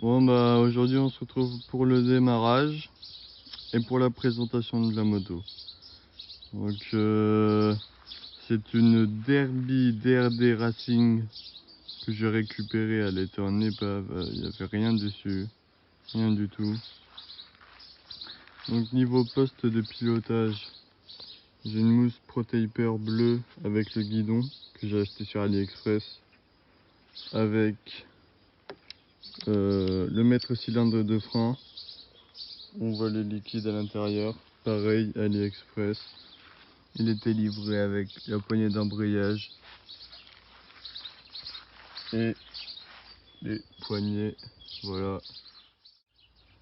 Bon bah aujourd'hui on se retrouve pour le démarrage et pour la présentation de la moto. Donc c'est une Derby DRD Racing que j'ai récupérée, elle était en épave, il n'y avait rien dessus, rien du tout. Donc niveau poste de pilotage, j'ai une mousse Pro-Taper bleue avec le guidon que j'ai acheté sur AliExpress, avec le mètre cylindre de frein. On voit le liquide à l'intérieur, pareil AliExpress. Il était livré avec la poignée d'embrayage et les poignées, voilà.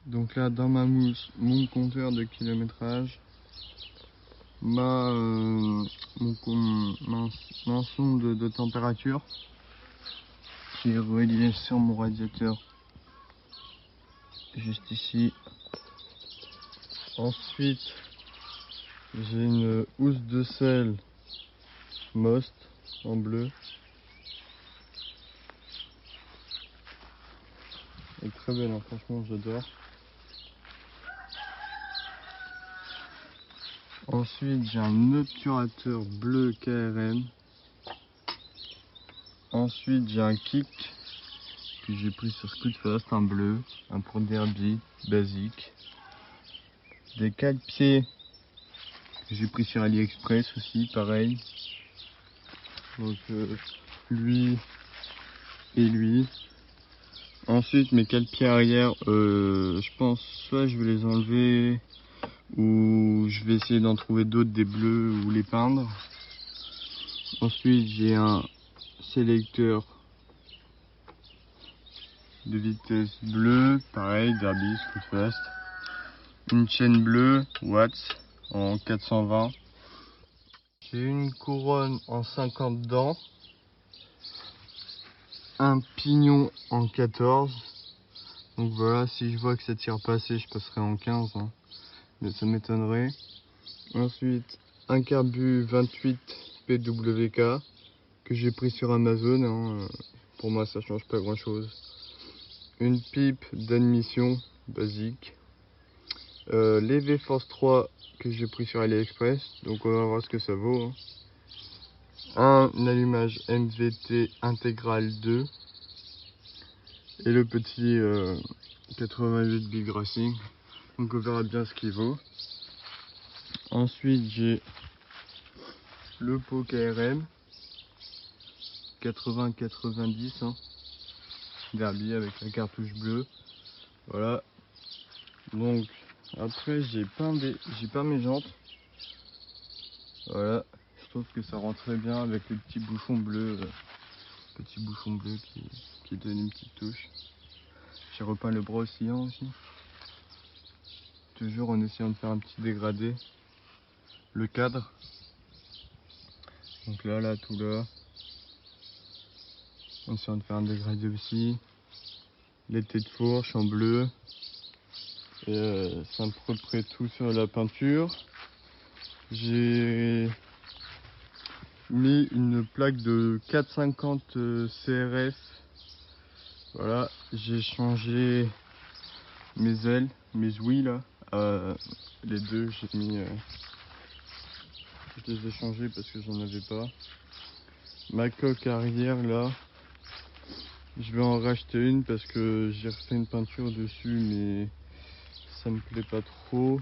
Donc là dans ma mousse, mon compteur de kilométrage, mon sonde de température qui est reliée sur mon radiateur juste ici. Ensuite j'ai une housse de sel Most en bleu. Elle est très belle, hein, franchement j'adore. Ensuite j'ai un obturateur bleu KRM. Ensuite j'ai un kick que j'ai pris sur Scootfast, un bleu, un pour derby basique. Des cale-pieds que j'ai pris sur AliExpress aussi, pareil. Donc lui et lui. Ensuite mes cale-pieds arrière, je pense soit je vais les enlever ou je vais essayer d'en trouver d'autres, des bleus, ou les peindre. Ensuite j'ai un sélecteur de vitesse bleu, pareil, Derby, Scootfast. Une chaîne bleue, Watts, en 420. J'ai une couronne en 50 dents. Un pignon en 14. Donc voilà, si je vois que ça tire pas assez, je passerai en 15. Hein. Mais ça m'étonnerait. Ensuite, un carbu 28 PWK que j'ai pris sur Amazon. Hein. Pour moi, ça change pas grand chose. Une pipe d'admission basique. Les V-Force 3 que j'ai pris sur AliExpress. Donc on va voir ce que ça vaut. Hein. Un allumage MVT intégral 2. Et le petit 88 Big Racing. Donc on verra bien ce qu'il vaut. Ensuite j'ai le pot KRM 80-90 hein, Derby avec la cartouche bleue. Voilà. Donc après j'ai peint mes jantes. Voilà. Je trouve que ça rentrait bien avec les petits bouchons bleus. Qui donne une petite touche. J'ai repeint le bras oscillant aussi. Toujours en essayant de faire un petit dégradé. Le cadre. Donc là, tout là. En essayant de faire un dégradé aussi. Les têtes de fourche en bleu. Et c'est à peu près tout sur la peinture. J'ai mis une plaque de 450 CRF. Voilà, j'ai changé mes ailes, mes ouïes là. Les deux, j'ai mis. Je les ai changées parce que j'en avais pas. Ma coque arrière là, je vais en racheter une parce que j'ai refait une peinture dessus, mais ça me plaît pas trop.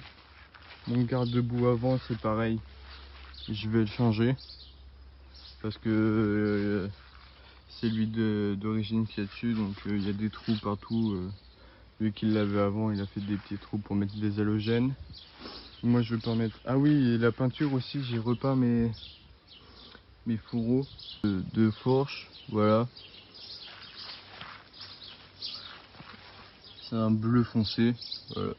Mon garde-boue avant, c'est pareil. Je vais le changer parce que c'est lui d'origine qui est dessus, donc il y a des trous partout. Vu qu'il l'avait avant, il a fait des petits trous pour mettre des halogènes. Moi je vais pas en mettre. Ah oui, et la peinture aussi, j'ai repeint mes fourreaux de fourche. Voilà. C'est un bleu foncé. Voilà.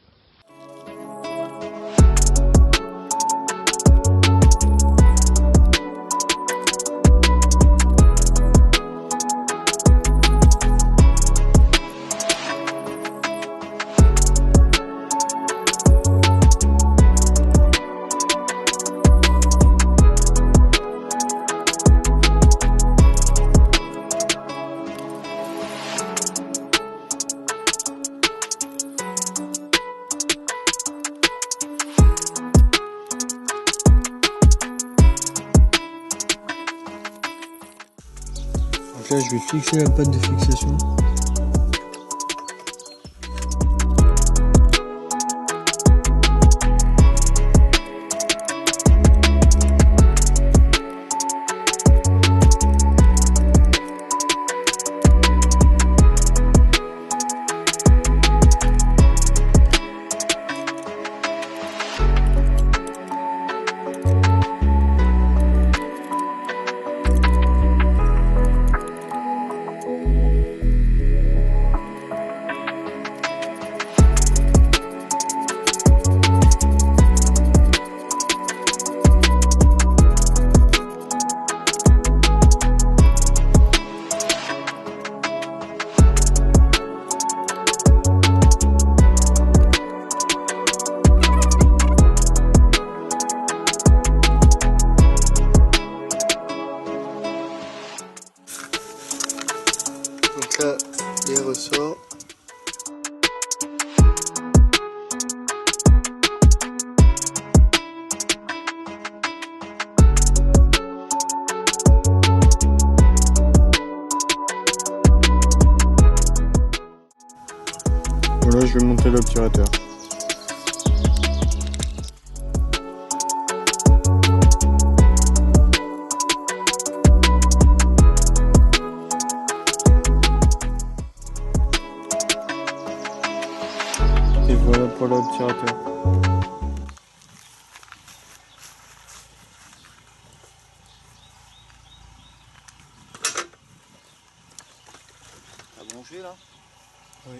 là, je vais fixer la patte de fixation. Donc là, les ressorts. Voilà, je vais monter l'obturateur. Et voilà pour l'obturateur. T'as branché là? Oui.